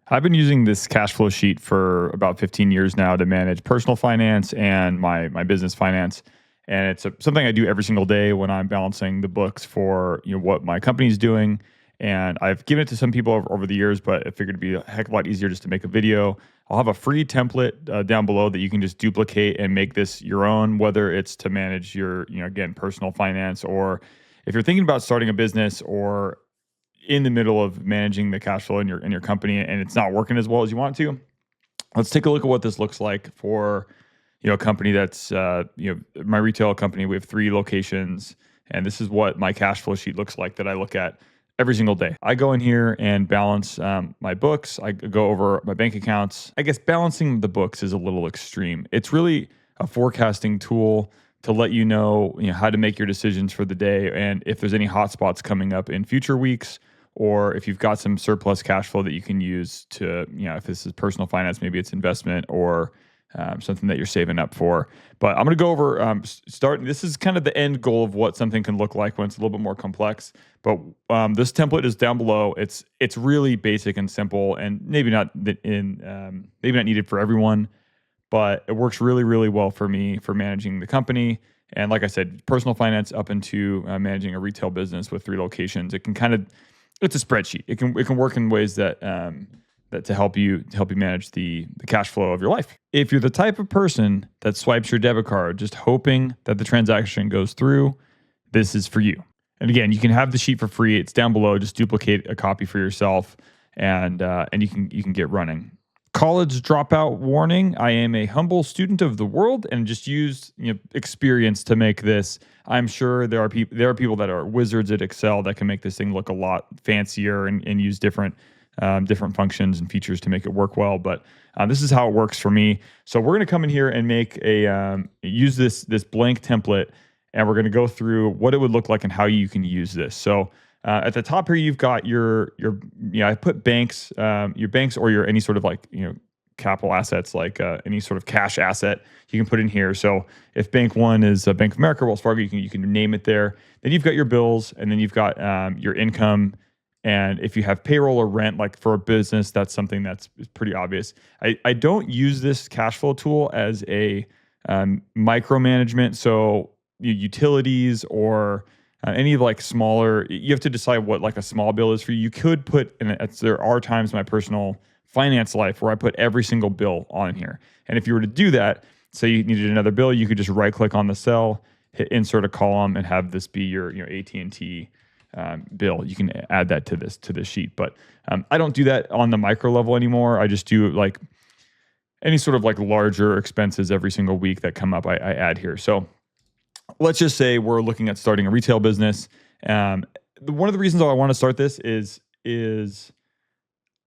I've been using this cash flow sheet for about 15 years now to manage personal finance and my business finance. And it's something I do every single day when I'm balancing the books for what my company's doing. And I've given it to some people over the years, but I figured it'd be a heck of a lot easier just to make a video. I'll have a free template down below that you can just duplicate and make this your own, whether it's to manage your, again, personal finance, or if you're thinking about starting a business or in the middle of managing the cash flow in your company and it's not working as well as you want to. Let's take a look at what this looks like for a company that's my retail company. We have 3 locations, and this is what my cash flow sheet looks like that I look at every single day. I go in here and balance my books. I go over my bank accounts. I guess balancing the books is a little extreme. It's really a forecasting tool to let you know how to make your decisions for the day, and if there's any hot spots coming up in future weeks, or if you've got some surplus cash flow that you can use to, if this is personal finance, maybe it's investment or something that you're saving up for. But I'm going to go over this is kind of the end goal of what something can look like when it's a little bit more complex. But this template is down below. It's really basic and simple, and maybe not needed for everyone, but it works really, really well for me for managing the company. And like I said, personal finance up into managing a retail business with 3 locations. It's a spreadsheet. It can work in ways that to help you manage the cash flow of your life. If you're the type of person that swipes your debit card just hoping that the transaction goes through, this is for you. And again, you can have the sheet for free. It's down below. Just duplicate a copy for yourself, and you can get running. College dropout warning. I am a humble student of the world and just used experience to make this. I'm sure there are people that are wizards at Excel that can make this thing look a lot fancier and use different functions and features to make it work well. But this is how it works for me. So we're going to come in here and make use this blank template, and we're going to go through what it would look like and how you can use this. So at the top here, you've got your I put banks, your banks or your any sort of capital assets, like any sort of cash asset you can put in here. So if bank one is Bank of America, Wells Fargo, you can name it there. Then you've got your bills, and then you've got your income. And if you have payroll or rent, like for a business, that's something that's pretty obvious. I don't use this cash flow tool as a micromanagement. So utilities or any smaller, you have to decide what a small bill is for you. You could put, there are times in my personal finance life where I put every single bill on here. And if you were to do that, say you needed another bill, you could just right click on the cell, hit insert a column, and have this be your AT&T bill. You can add that to this sheet. But I don't do that on the micro level anymore. I just do any sort of larger expenses every single week that come up, I add here. So let's just say we're looking at starting a retail business. One of the reasons I want to start this is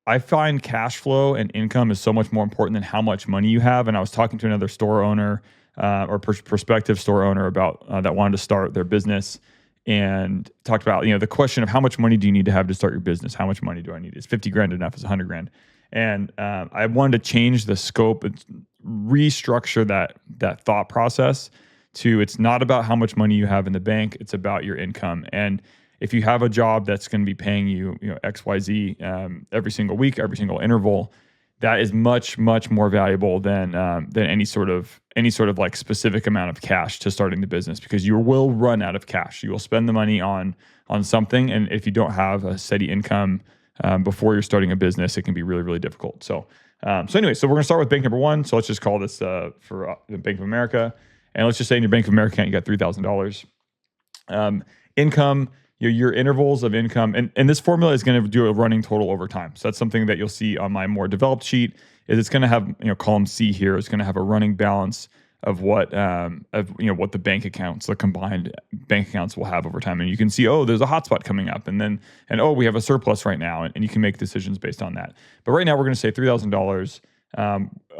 I find cash flow and income is so much more important than how much money you have. And I was talking to another store owner or prospective store owner about that wanted to start their business, and talked about the question of how much money do you need to have to start your business? How much money do I need? Is 50 grand enough? Is 100 grand? And I wanted to change the scope and restructure that thought process to, it's not about how much money you have in the bank, it's about your income. And if you have a job that's going to be paying you, XYZ every single week, every single interval, that is much, much more valuable than any sort of specific amount of cash to starting the business, because you will run out of cash. You will spend the money on something, and if you don't have a steady income before you're starting a business, it can be really, really difficult. So anyway, so we're going to start with bank number 1. So let's just call this for Bank of America. And let's just say in your Bank of America account, you got $3,000. Income, your intervals of income, and this formula is going to do a running total over time. So that's something that you'll see on my more developed sheet. Is it's going to have column C here. It's going to have a running balance of what what the bank accounts, the combined bank accounts will have over time. And you can see, there's a hotspot coming up, and we have a surplus right now, and you can make decisions based on that. But right now we're going to say $3,000.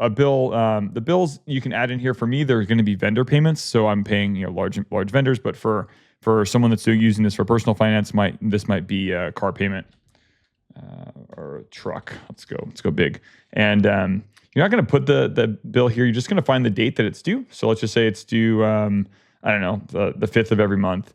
A bill, the bills you can add in here. For me, there's going to be vendor payments, so I'm paying large vendors. But for someone that's using this for personal finance, this might be a car payment or a truck. Let's go big. And you're not going to put the bill here. You're just going to find the date that it's due. So let's just say it's due, the 5th of every month.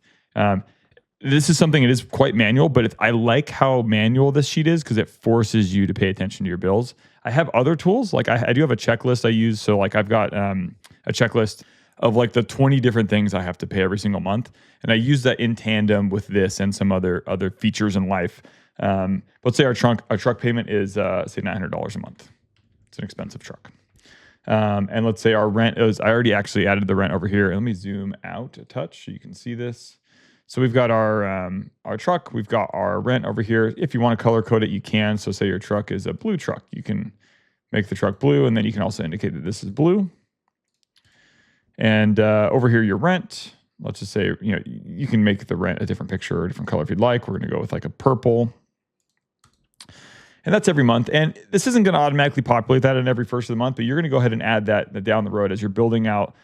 this is something, it is quite manual, but I like how manual this sheet is because it forces you to pay attention to your bills. I have other tools. Like I do have a checklist I use. So like I've got a checklist of like the 20 different things I have to pay every single month. And I use that in tandem with this and some other features in life. Let's say our truck payment is say $900 a month. It's an expensive truck. And let's say our rent is, I already actually added the rent over here. Let me zoom out a touch so you can see this. So we've got our truck, we've got our rent over here. If you want to color code it, you can. So say your truck is a blue truck, you can make the truck blue, and then you can also indicate that this is blue. And over here, your rent, let's just say, you can make the rent a different picture or a different color if you'd like. We're going to go with like a purple. And that's every month. And this isn't going to automatically populate that in every first of the month, but you're going to go ahead and add that down the road as you're building out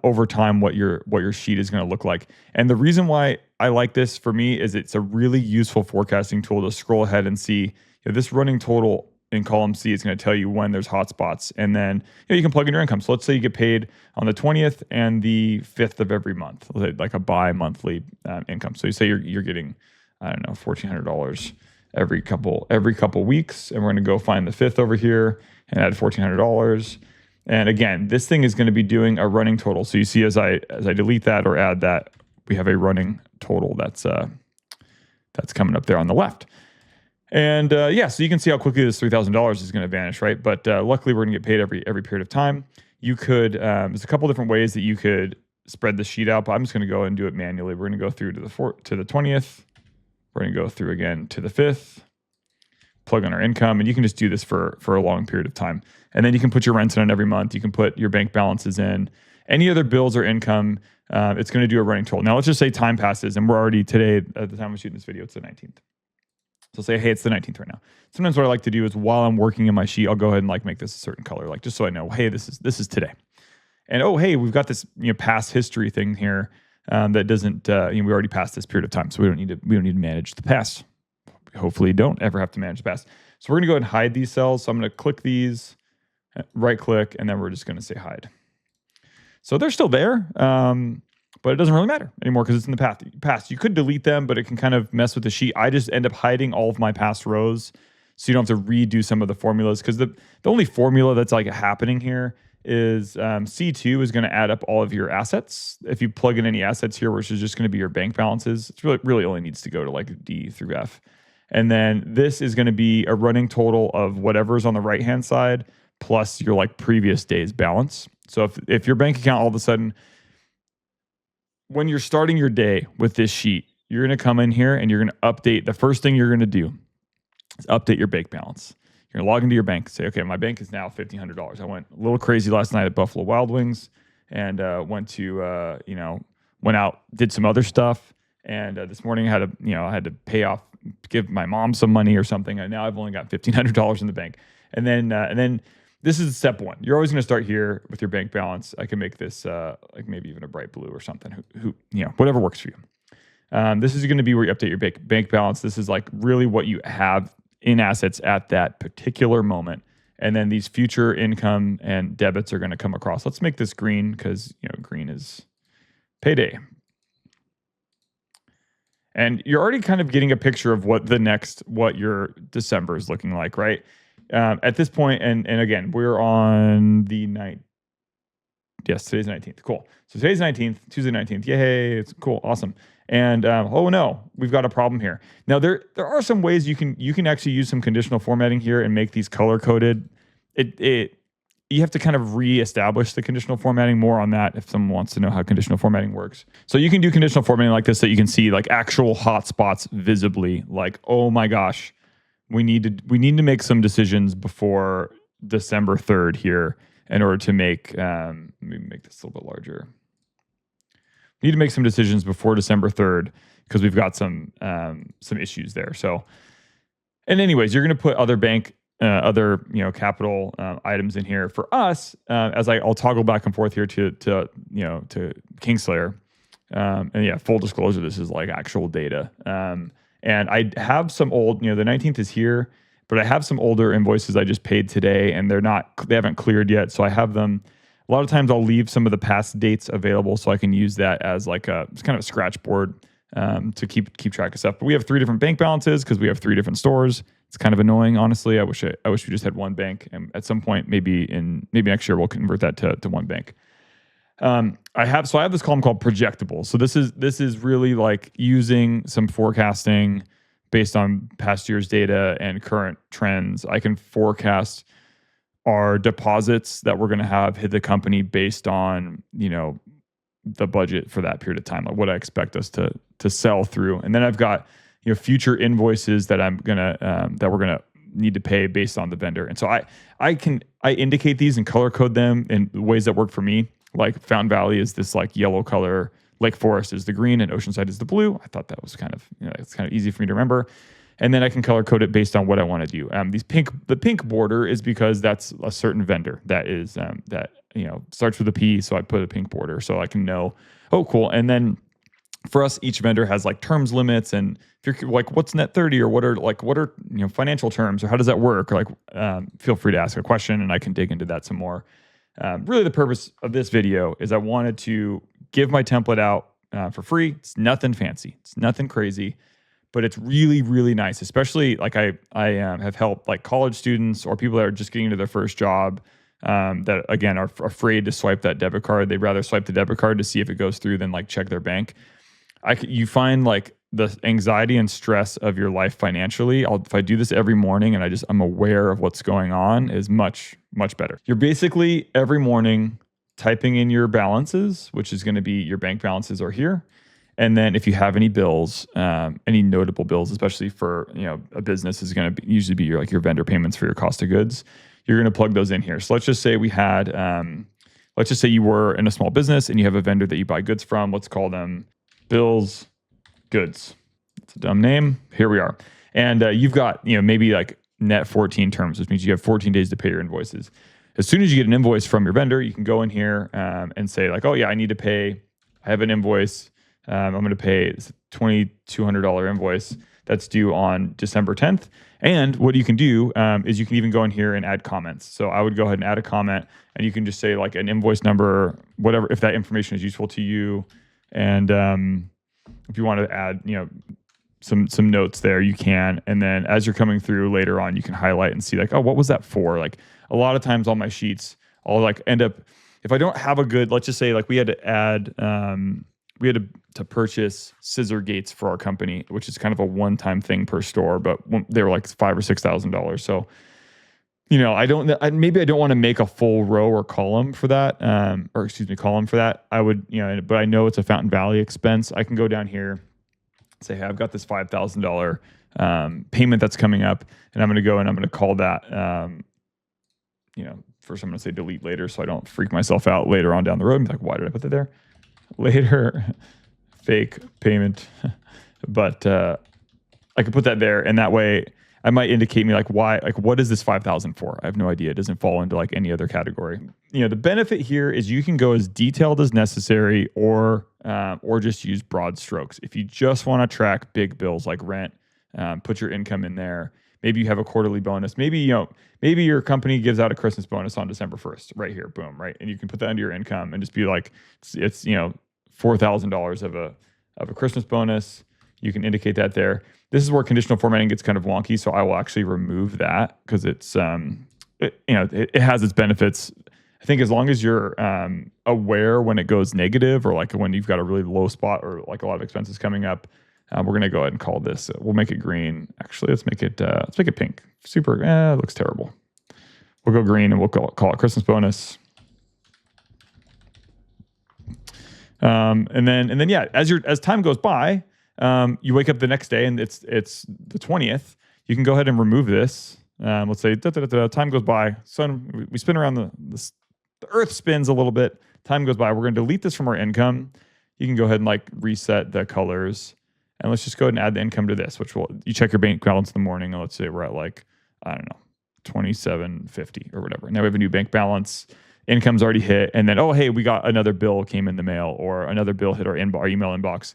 over time what your sheet is going to look like. And the reason why I like this for me is it's a really useful forecasting tool to scroll ahead and see this running total in column C is going to tell you when there's hotspots. And then you can plug in your income. So let's say you get paid on the 20th and the 5th of every month, like a bi-monthly income. So you say you're getting, I don't know, $1,400 every couple weeks. And we're going to go find the 5th over here and add $1,400. And again, this thing is going to be doing a running total. So you see as I delete that or add that, we have a running total that's coming up there on the left. And so you can see how quickly this $3,000 is going to vanish, right? But luckily, we're going to get paid every period of time. You could, there's a couple different ways that you could spread the sheet out, but I'm just going to go and do it manually. We're going to go through to the 20th. We're going to go through again to the 5th, plug in our income, and you can just do this for a long period of time. And then you can put your rents in every month. You can put your bank balances in. Any other bills or income, it's going to do a running total. Now, let's just say time passes, and we're already today, at the time of shooting this video, it's the 19th. So say, hey, it's the 19th right now. Sometimes what I like to do is while I'm working in my sheet, I'll go ahead and like make this a certain color, like just so I know, hey, this is today. And oh, hey, we've got this past history thing here that doesn't we already passed this period of time, so we don't need to manage the past. Hopefully, don't ever have to manage the past. So we're gonna go ahead and hide these cells. So I'm gonna click these, right click, and then we're just gonna say hide. So they're still there. But it doesn't really matter anymore because it's in the past. You could delete them, but it can kind of mess with the sheet. I just end up hiding all of my past rows so you don't have to redo some of the formulas because the only formula that's like happening here is C2 is going to add up all of your assets. If you plug in any assets here, which is just going to be your bank balances, it's really only needs to go to like D through F. And then this is going to be a running total of whatever's on the right-hand side plus your like previous day's balance. So if your bank account all of a sudden, when you're starting your day with this sheet, you're going to come in here and you're going to update. The first thing you're going to do is update your bank balance. You're going to log into your bank and say, okay, my bank is now $1,500. I went a little crazy last night at Buffalo Wild Wings and went out, did some other stuff. And this morning I had to pay off, give my mom some money or something. And now I've only got $1,500 in the bank. And then this is step one. You're always going to start here with your bank balance. I can make this like maybe even a bright blue or something. Whatever works for you. This is going to be where you update your bank balance. This is like really what you have in assets at that particular moment. And then these future income and debits are going to come across. Let's make this green because green is payday. And you're already kind of getting a picture of what your December is looking like, right? At this point, and again, we're on the 9th. Yes, today's 19th. Cool. So today's 19th, Tuesday 19th. Yay, it's cool, awesome. And oh no, we've got a problem here. Now there are some ways you can actually use some conditional formatting here and make these color coded. You have to kind of reestablish the conditional formatting. More on that if someone wants to know how conditional formatting works. So you can do conditional formatting like this so you can see like actual hotspots visibly. Like, oh my gosh. We need to make some decisions before December 3rd here in order to make, let me make this a little bit larger. We need to make some decisions before December 3rd because we've got some issues there. So, and anyways, you're going to put other capital items in here for us as I'll toggle back and forth here to Kingslayer. And yeah, full disclosure, this is like actual data. And I have some old, the 19th is here, but I have some older invoices I just paid today and they haven't cleared yet. So I have them. A lot of times I'll leave some of the past dates available so I can use that as like it's kind of a scratch board to keep track of stuff. But we have 3 different bank balances because we have 3 different stores. It's kind of annoying, honestly. I wish we just had one bank, and at some point, maybe next year, we'll convert that to one bank. I have this column called projectable. So this is really like using some forecasting based on past year's data and current trends. I can forecast our deposits that we're going to have hit the company based on, the budget for that period of time, like what I expect us to sell through. And then I've got, future invoices that we're gonna need to pay based on the vendor. And so I indicate these and color code them in ways that work for me. Like Fountain Valley is this like yellow color, Lake Forest is the green, and Oceanside is the blue. I thought that was kind of, it's kind of easy for me to remember. And then I can color code it based on what I want to do. The pink border is because that's a certain vendor that is starts with a P, so I put a pink border so I can know. Oh, cool. And then for us, each vendor has like terms limits, and if you're like, what's net 30, or what are financial terms, or how does that work? Or like, feel free to ask a question, and I can dig into that some more. Really, the purpose of this video is I wanted to give my template out for free. It's nothing fancy. It's nothing crazy. But it's really, really nice, especially like I have helped like college students or people that are just getting into their first job that, again, are afraid to swipe that debit card. They'd rather swipe the debit card to see if it goes through than like check their bank. You find like the anxiety and stress of your life financially. If I do this every morning and I'm aware of what's going on, is much, much better. You're basically every morning typing in your balances, which is going to be your bank balances are here. And then if you have any bills, any notable bills, especially for, a business, is going to usually be your vendor payments for your cost of goods. You're going to plug those in here. So let's just say let's just say you were in a small business and you have a vendor that you buy goods from. Let's call them Bills Goods. It's a dumb name. Here we are. And you've got, maybe like net 14 terms, which means you have 14 days to pay your invoices. As soon as you get an invoice from your vendor, you can go in here and say like, oh yeah, I need to pay. I have an invoice. I'm going to pay a $2,200 invoice that's due on December 10th. And what you can do is you can even go in here and add comments. So I would go ahead and add a comment, and you can just say like an invoice number, whatever, if that information is useful to you. And if you want to add, some notes there, you can. And then as you're coming through later on, you can highlight and see like, oh, what was that for? Like a lot of times on my sheets, I'll like end up, if I don't have a good, let's just say like we had to add, we had to purchase scissor gates for our company, which is kind of a one-time thing per store, but they were like $5,000 or $6,000. So, maybe I don't want to make a full row or column for that, column for that. I would, but I know it's a Fountain Valley expense. I can go down here, say, hey, I've got this $5,000 payment that's coming up, and I'm going to go and I'm going to call that, first I'm going to say delete later so I don't freak myself out later on down the road and be like, why did I put that there? Later fake payment. But I could put that there, and that way I might indicate me like why, like what is this 5,000 for? I have no idea. It doesn't fall into like any other category. The benefit here is you can go as detailed as necessary or just use broad strokes. If you just want to track big bills like rent, put your income in there. Maybe you have a quarterly bonus. Maybe your company gives out a Christmas bonus on December 1st, right here, boom, right? And you can put that into your income and just be like, it's $4,000 of a Christmas bonus. You can indicate that there. This is where conditional formatting gets kind of wonky, so I will actually remove that because it's it has its benefits. I think as long as you're aware when it goes negative, or like when you've got a really low spot or like a lot of expenses coming up, we're going to go ahead and call this. We'll make it green. Actually, let's make it pink. Super. It looks terrible. We'll go green and we'll call it Christmas bonus. And then yeah, as time goes by, you wake up the next day and it's the 20th. You can go ahead and remove this. Let's say time goes by. We spin around the earth spins a little bit. Time goes by. We're going to delete this from our income. You can go ahead and like reset the colors. And let's just go ahead and add the income to this, you check your bank balance in the morning. And let's say we're at like, I don't know, $2,750 or whatever. Now we have a new bank balance. Income's already hit. And then, oh, hey, we got another bill came in the mail, or another bill hit our email inbox.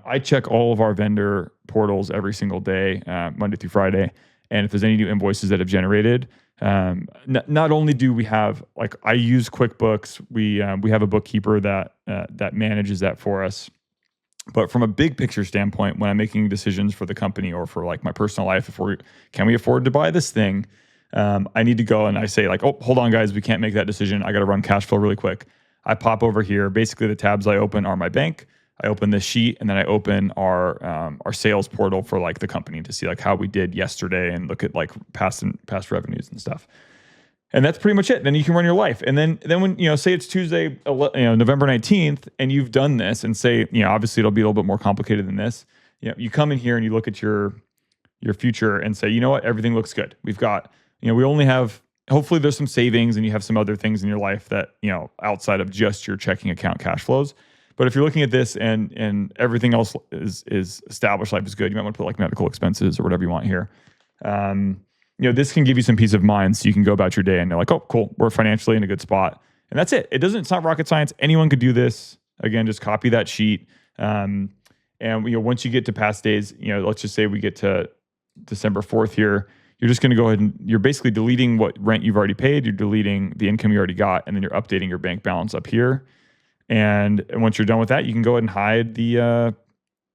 I check all of our vendor portals every single day, Monday through Friday. And if there's any new invoices that have generated, not only do we have, like, I use QuickBooks. We have a bookkeeper that manages that for us. But from a big picture standpoint, when I'm making decisions for the company or for like my personal life, can we afford to buy this thing? I need to go and I say like, oh, hold on, guys, we can't make that decision. I got to run cash flow really quick. I pop over here. Basically, the tabs I open are my bank. I open this sheet, and then I open our sales portal for like the company to see like how we did yesterday and look at like past revenues and stuff. And that's pretty much it. Then you can run your life. And then when, say it's Tuesday, November 19th, and you've done this, and say, obviously it'll be a little bit more complicated than this. You come in here and you look at your future and say, you know what, everything looks good. We've got, we only have, hopefully there's some savings and you have some other things in your life that, outside of just your checking account cash flows. But if you're looking at this and everything else is established, life is good, you might want to put like medical expenses or whatever you want here. This can give you some peace of mind so you can go about your day and you're like, oh, cool, we're financially in a good spot. And that's it. It's not rocket science. Anyone could do this. Again, just copy that sheet. And once you get to past days, let's just say we get to December 4th here, you're just going to go ahead and you're basically deleting what rent you've already paid. You're deleting the income you already got, and then you're updating your bank balance up here. And once you're done with that, you can go ahead and hide the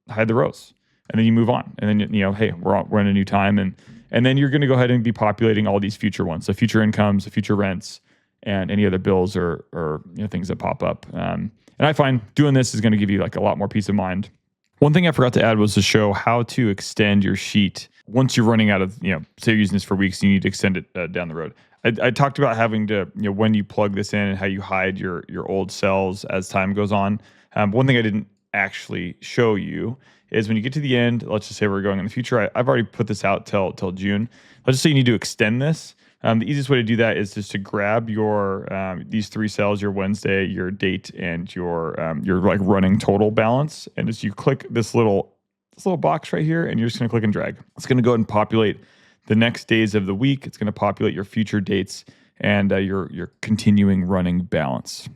rows, and then you move on. And then, hey, we're in a new time. And then you're going to go ahead and be populating all these future ones. So future incomes, future rents, and any other bills or things that pop up. And I find doing this is going to give you like a lot more peace of mind. One thing I forgot to add was to show how to extend your sheet once you're running out of, say you're using this for weeks, you need to extend it down the road. I talked about having to, when you plug this in and how you hide your old cells as time goes on. One thing I didn't actually show you is when you get to the end, let's just say we're going in the future. I've already put this out till June. Let's just say you need to extend this. The easiest way to do that is just to grab your these 3 cells, your Wednesday, your date, and your like running total balance, and just you click this little box right here, and you're just going to click and drag. It's going to go ahead and populate the next days of the week. It's going to populate your future dates and your continuing running balance.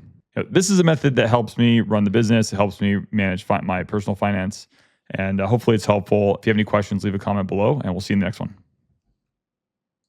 This is a method that helps me run the business. It helps me manage my personal finance, and hopefully it's helpful. If you have any questions, leave a comment below, and we'll see you in the next one.